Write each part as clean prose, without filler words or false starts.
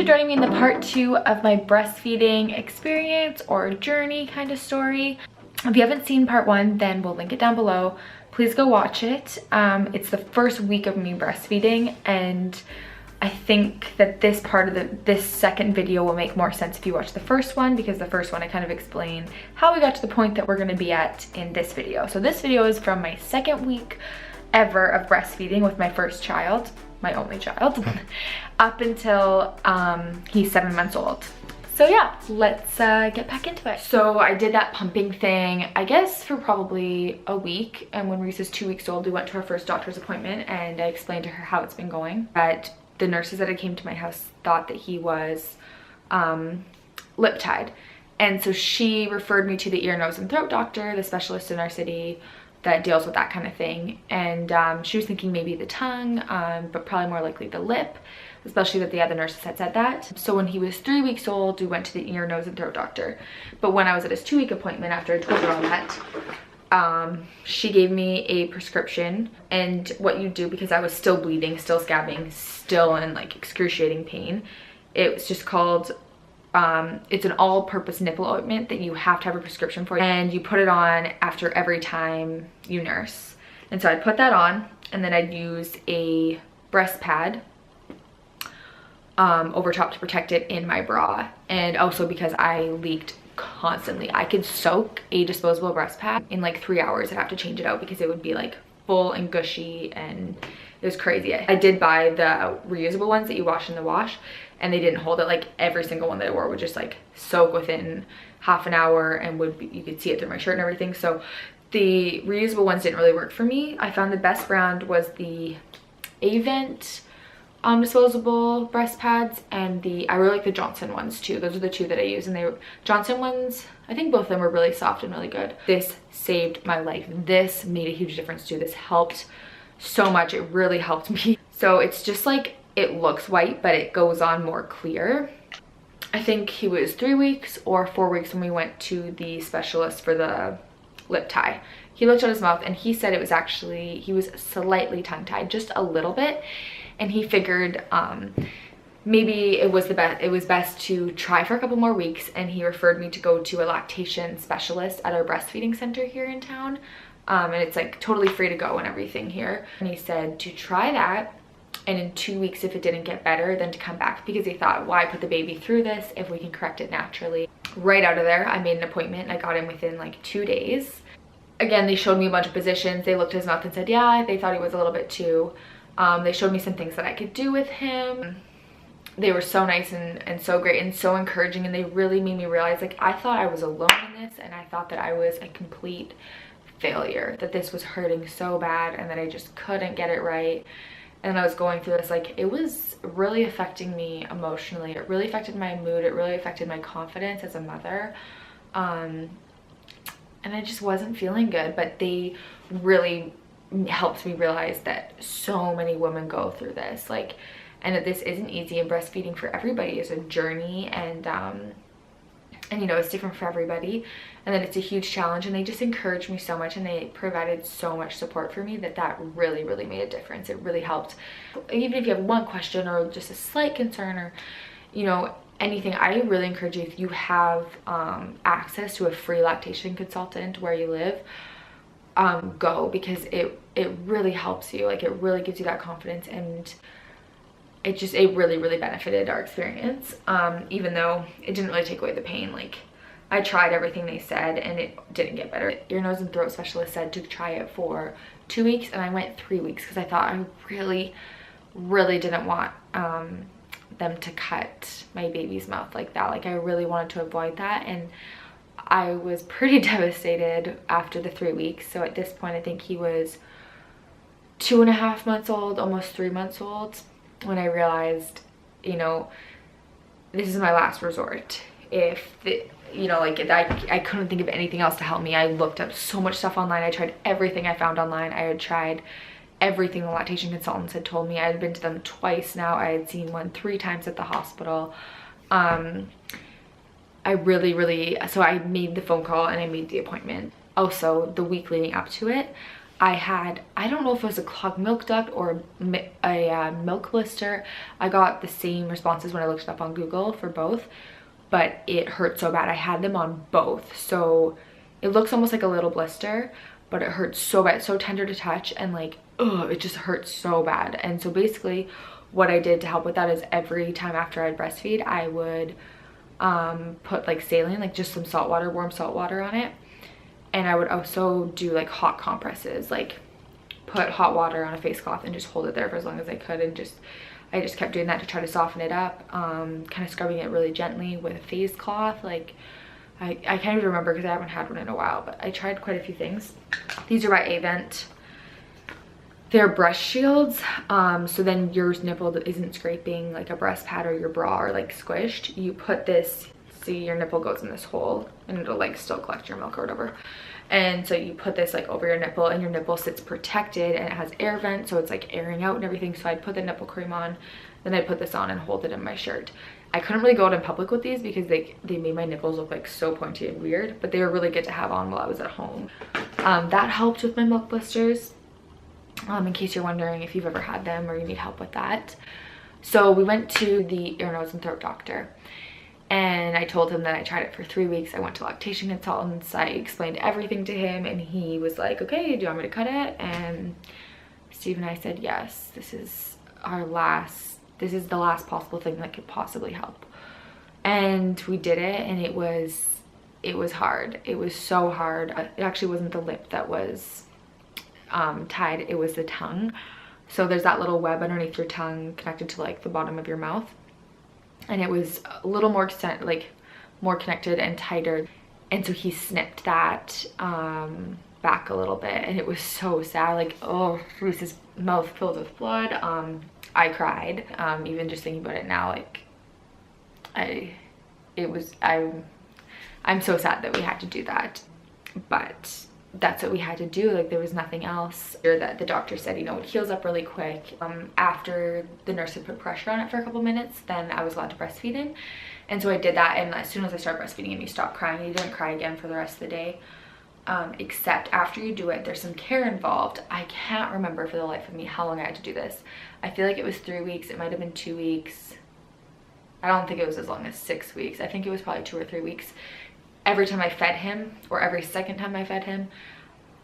joining me in the part 2 of my breastfeeding experience or journey kind of story. If you haven't seen part 1, then we'll link it down below. Please go watch it. It's the first week of me breastfeeding, and I think that this part of this second video will make more sense if you watch the first one, because the first one I kind of explain how we got to the point that we're going to be at in this video. So this video is from my second week ever of breastfeeding with my first child, my only child, up until he's 7 months old. So yeah, let's get back into it. So I did that pumping thing, I guess, for probably a week. And when Rhys is 2 weeks old, we went to our first doctor's appointment, and I explained to her how it's been going. But the nurses that had came to my house thought that he was lip tied. And so she referred me to the ear, nose, and throat doctor, the specialist in our city that deals with that kind of thing. And she was thinking maybe the tongue, but probably more likely the lip, especially that the other nurses had said that. So when he was 3 weeks old, we went to the ear, nose, and throat doctor. But when I was at his 2-week appointment, after I told her all that, she gave me a prescription. And what you do, because I was still bleeding, still scabbing, still in like excruciating pain, it was just called, it's an all-purpose nipple ointment that you have to have a prescription for, and you put it on after every time you nurse. And so I'd put that on, and then I'd use a breast pad over top to protect it in my bra. And also because I leaked constantly, I could soak a disposable breast pad in like 3 hours and have to change it out because it would be like full and gushy, and it was crazy. I did buy the reusable ones that you wash in the wash, and they didn't hold it. Like every single one that I wore would just like soak within half an hour, and you could see it through my shirt and everything. So the reusable ones didn't really work for me. I found the best brand was the Avent disposable breast pads, and I really like the Johnson ones too. Those are the two that I use, and Johnson ones, I think both of them were really soft and really good. This saved my life. This made a huge difference too. This helped so much. It really helped me. So it's just like, it looks white, but it goes on more clear. I think he was 3 weeks or 4 weeks when we went to the specialist for the lip tie. He looked at his mouth, and he said it was actually, he was slightly tongue-tied, just a little bit. And he figured maybe it was best to try for a couple more weeks, and he referred me to go to a lactation specialist at our breastfeeding center here in town. And it's like totally free to go and everything here. And he said to try that, and in 2 weeks, if it didn't get better, then to come back, because he thought, why put the baby through this if we can correct it naturally? Right out of there, I made an appointment. I got in within like 2 days. Again, they showed me a bunch of positions. They looked at his mouth and said, yeah, they thought he was a little bit too. They showed me some things that I could do with him. They were so nice and so great and so encouraging, and they really made me realize, like, I thought I was alone in this, and I thought that I was a complete failure, that this was hurting so bad and that I just couldn't get it right. And I was going through this, like, it was really affecting me emotionally. It really affected my mood. It really affected my confidence as a mother. And I just wasn't feeling good, but they really helped me realize that so many women go through this, like, and that this isn't easy, and breastfeeding for everybody is a journey, and you know, it's different for everybody, and that it's a huge challenge. And they just encouraged me so much, and they provided so much support for me, that really made a difference. It really helped. Even if you have one question or just a slight concern, or, you know, anything, I really encourage you, if you have access to a free lactation consultant where you live, go, because it really helps you. Like, it really gives you that confidence, and it really benefited our experience, even though it didn't really take away the pain. Like, I tried everything they said, and it didn't get better. Ear, nose, and throat specialist said to try it for 2 weeks, and I went 3 weeks because I thought I really didn't want them to cut my baby's mouth like that. Like, I really wanted to avoid that, and I was pretty devastated after the 3 weeks. So at this point, I think he was 2.5 months old, almost 3 months old, when I realized, you know, this is my last resort. You know, like, I couldn't think of anything else to help me. I looked up so much stuff online. I tried everything I found online. I had tried everything the lactation consultants had told me. I had been to them twice now. I had seen one 3 times at the hospital. So I made the phone call and I made the appointment. Also, the week leading up to it, I don't know if it was a clogged milk duct or a milk blister. I got the same responses when I looked it up on Google for both, but it hurt so bad. I had them on both, so it looks almost like a little blister, but it hurts so bad. It's so tender to touch, and like, ugh, it just hurts so bad. And so basically what I did to help with that is every time after I'd breastfeed, I would put like saline, like just some salt water, warm salt water on it. And I would also do like hot compresses, like put hot water on a face cloth and just hold it there for as long as I could, and I just kept doing that to try to soften it up, kind of scrubbing it really gently with a face cloth. Like I can't even remember because I haven't had one in a while, but I tried quite a few things. These are by Avent. They're breast shields, so then your nipple isn't scraping like a breast pad or your bra or like squished. You put this, see, your nipple goes in this hole and it'll like still collect your milk or whatever. And so you put this like over your nipple, and your nipple sits protected, and it has air vent, so it's like airing out and everything. So I'd put the nipple cream on, then I'd put this on and hold it in my shirt. I couldn't really go out in public with these because they made my nipples look like so pointy and weird, but they were really good to have on while I was at home. That helped with my milk blisters, in case you're wondering if you've ever had them or you need help with that. So we went to the ear, nose, and throat doctor, and I told him that I tried it for 3 weeks. I went to lactation consultants. I explained everything to him, and he was like, okay, do you want me to cut it? And Steve and I said, yes, this is the last possible thing that could possibly help. And we did it, and it was hard. It was so hard. It actually wasn't the lip that was tied, it was the tongue. So there's that little web underneath your tongue connected to like the bottom of your mouth, and it was a little more more connected and tighter. And so he snipped that back a little bit, and it was so sad. Like, oh, Rhys's mouth filled with blood. I cried, even just thinking about it now. Like I'm so sad that we had to do that, but that's what we had to do. Like, there was nothing else. That the doctor said, you know, it heals up really quick. After the nurse had put pressure on it for a couple minutes, then I was allowed to breastfeed him. And so I did that, and as soon as I started breastfeeding him, he stopped crying. He didn't cry again for the rest of the day, except after you do it, there's some care involved. I can't remember for the life of me how long I had to do this. I feel like it was 3 weeks. It might have been 2 weeks. I don't think it was as long as 6 weeks. I think it was probably 2 or 3 weeks. Every time I fed him, or every second time I fed him,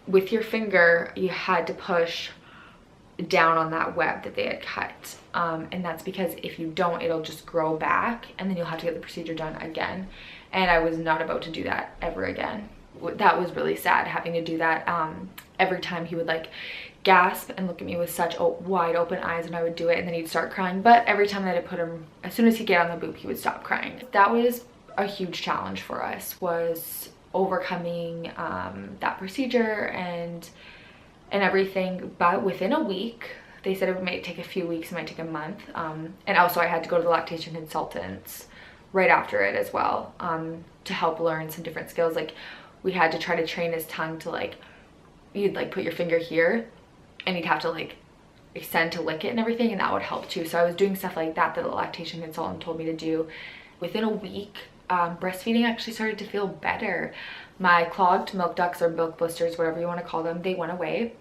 with your finger, you had to push down on that web that they had cut. And that's because if you don't, it'll just grow back, and then you'll have to get the procedure done again. And I was not about to do that ever again. That was really sad, having to do that. Every time he would like gasp and look at me with such wide open eyes, and I would do it, and then he'd start crying. But every time that I put him, as soon as he'd get on the boob, he would stop crying. That was a huge challenge for us, was overcoming that procedure and everything. But within a week, they said it might take a few weeks, it might take a month. And also I had to go to the lactation consultants right after it as well, to help learn some different skills. Like, we had to try to train his tongue to like, you'd like put your finger here and he'd have to like extend to lick it and everything, and that would help too. So I was doing stuff like that that the lactation consultant told me to do. Within a week, breastfeeding actually started to feel better. My clogged milk ducts or milk blisters, whatever you want to call them, they went away.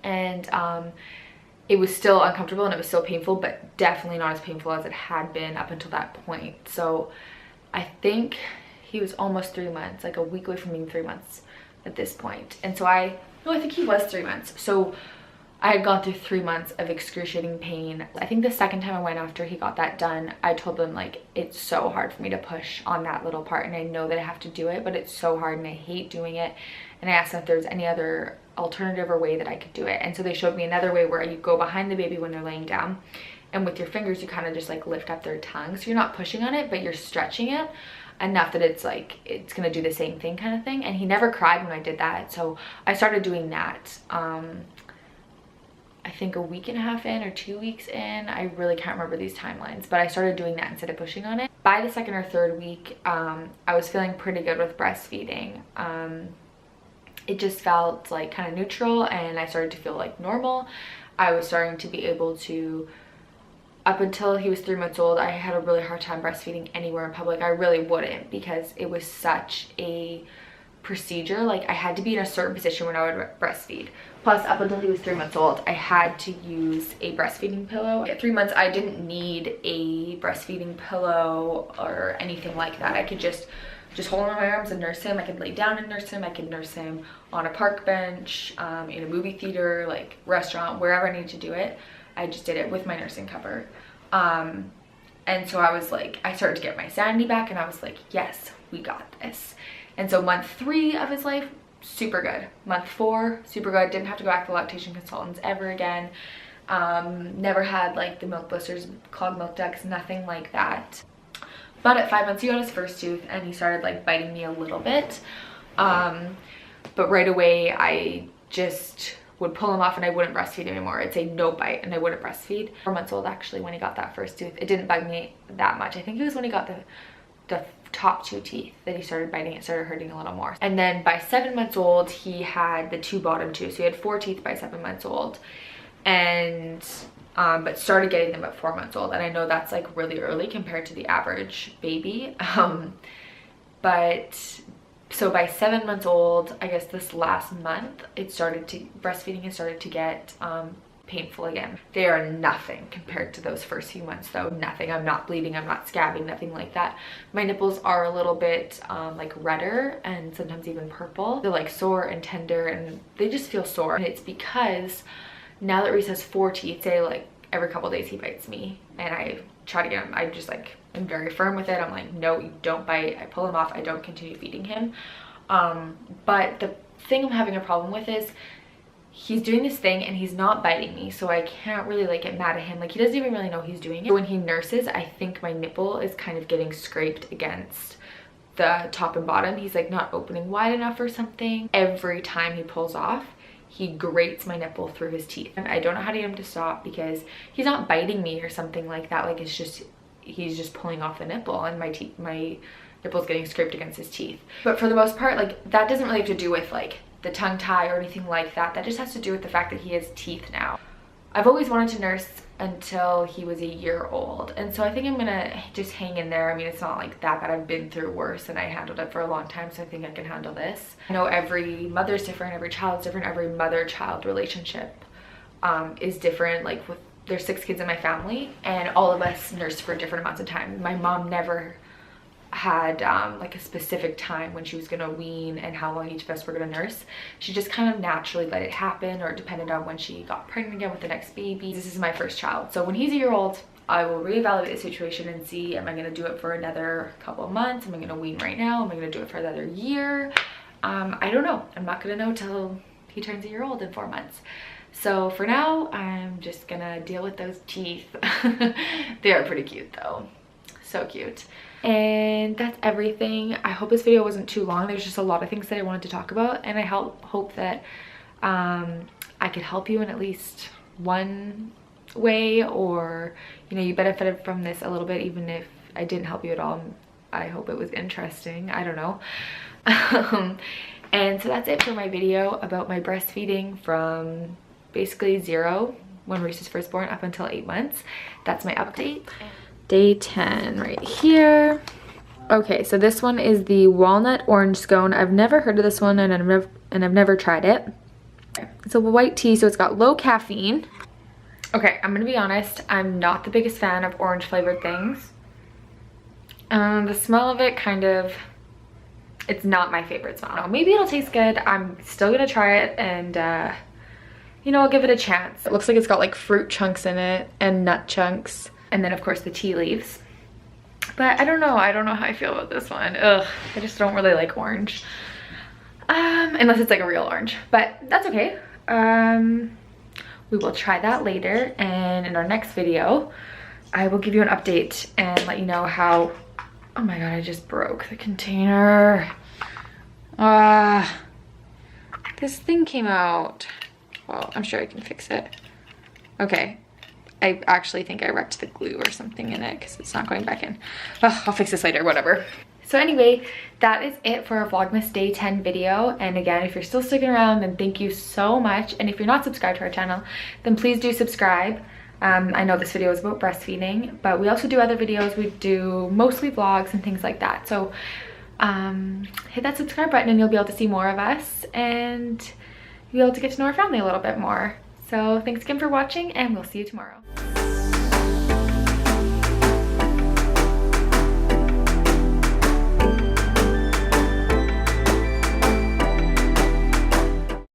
And it was still uncomfortable and it was still painful, but definitely not as painful as it had been up until that point. So I think he was almost 3 months, like a week away from being 3 months at this point. And so I think he was 3 months. So I had gone through 3 months of excruciating pain. I think the second time I went after he got that done, I told them like, it's so hard for me to push on that little part, and I know that I have to do it, but it's so hard and I hate doing it. And I asked them if there's any other alternative or way that I could do it. And so they showed me another way where you go behind the baby when they're laying down, and with your fingers you kind of just like lift up their tongue. So you're not pushing on it, but you're stretching it enough that it's like, it's gonna do the same thing kind of thing. And he never cried when I did that, so I started doing that. I think a week and a half in or 2 weeks in, I really can't remember these timelines, but I started doing that instead of pushing on it. By the second or third week, I was feeling pretty good with breastfeeding. It just felt like kind of neutral, and I started to feel like normal. I was starting to be able to, up until he was 3 months old, I had a really hard time breastfeeding anywhere in public. I really wouldn't, because it was such a procedure. Like I had to be in a certain position when I would breastfeed. Plus, up until he was 3 months old, I had to use a breastfeeding pillow. At 3 months, I didn't need a breastfeeding pillow or anything like that. I could just hold him in my arms and nurse him. I could lay down and nurse him. I could nurse him on a park bench, in a movie theater, like restaurant, wherever I needed to do it. I just did it with my nursing cover. And so I was like, I started to get my sanity back, and I was like, yes, we got this. And so month 3 of his life, super good. Month 4, super good. Didn't have to go back to lactation consultants ever again. Never had like the milk blisters, clogged milk ducts, nothing like that. But at 5 months, he got his first tooth, and he started like biting me a little bit. But right away, I just would pull him off and I wouldn't breastfeed anymore. I'd say no bite and I wouldn't breastfeed. 4 months old actually when he got that first tooth. It didn't bug me that much. I think it was when he got the top 2 teeth that he started biting. It started hurting a little more. And then by 7 months old, he had the 2 bottom tooth. So he had 4 teeth by 7 months old. And but started getting them at 4 months old. And I know that's like really early compared to the average baby. But so by 7 months old, I guess this last month, breastfeeding has started to get painful again. They are nothing compared to those first few months though. Nothing. I'm not bleeding, I'm not scabbing, nothing like that. My nipples are a little bit like redder and sometimes even purple. They're like sore and tender, and they just feel sore. And it's because now that Rhys has 4 teeth, say like every couple days he bites me, and I try to get him, I just like, I'm very firm with it. I'm like, no, you don't bite. I pull him off. I don't continue feeding him. But the thing I'm having a problem with is he's doing this thing and he's not biting me, so I can't really like get mad at him. Like he doesn't even really know he's doing it. When he nurses, I think my nipple is kind of getting scraped against the top and bottom. He's like not opening wide enough or something. Every time he pulls off, he grates my nipple through his teeth. I don't know how to get him to stop because he's not biting me or something like that. Like it's just, he's just pulling off the nipple, and my nipple's getting scraped against his teeth. But for the most part, like that doesn't really have to do with like the tongue tie or anything like that. That just has to do with the fact that he has teeth now. I've always wanted to nurse until he was a year old, and so I think I'm gonna just hang in there. I mean, it's not like that bad. I've been through worse and I handled it for a long time, so I think I can handle this. I know every mother's different, every child's different, every mother-child relationship is different. Like there's 6 kids in my family, and all of us nursed for different amounts of time. My mom never had like a specific time when she was gonna wean and how long each of us were gonna nurse. She just kind of naturally let it happen, or it depended on when she got pregnant again with the next baby. This is my first child, so when he's a year old, I will reevaluate the situation and see, am I gonna do it for another couple of months? Am I gonna wean right now? Am I gonna do it for another year? I don't know. I'm not gonna know till he turns a year old in 4 months. So for now, I'm just gonna deal with those teeth. They are pretty cute though. So cute. And that's everything. I hope this video wasn't too long. There's just a lot of things that I wanted to talk about, and I hope that I could help you in at least one way, or you know, you benefited from this a little bit, even if I didn't help you at all. I hope it was interesting. I don't know. And so that's it for my video about my breastfeeding from basically 0 when Rhys was first born up until 8 months. That's my update. Day 10 right here. Okay, so this one is the walnut orange scone. I've never heard of this one, and I've never tried it. It's a white tea, so it's got low caffeine. Okay, I'm gonna be honest, I'm not the biggest fan of orange flavored things. The smell of it kind of, it's not my favorite smell. Maybe it'll taste good. I'm still gonna try it, and you know, I'll give it a chance. It looks like it's got like fruit chunks in it and nut chunks. And then of course the tea leaves. But I don't know how I feel about this one. Ugh, I just don't really like orange. Unless it's like a real orange, but that's okay. We will try that later, and in our next video, I will give you an update and let you know how, oh my God, I just broke the container. This thing came out. Well, I'm sure I can fix it. Okay. I actually think I wrecked the glue or something in it because it's not going back in. Oh, I'll fix this later, whatever. So anyway, that is it for our Vlogmas Day 10 video. And again, if you're still sticking around, then thank you so much. And if you're not subscribed to our channel, then please do subscribe. I know this video is about breastfeeding, but we also do other videos. We do mostly vlogs and things like that. So hit that subscribe button and you'll be able to see more of us and you'll be able to get to know our family a little bit more. So thanks again for watching and we'll see you tomorrow.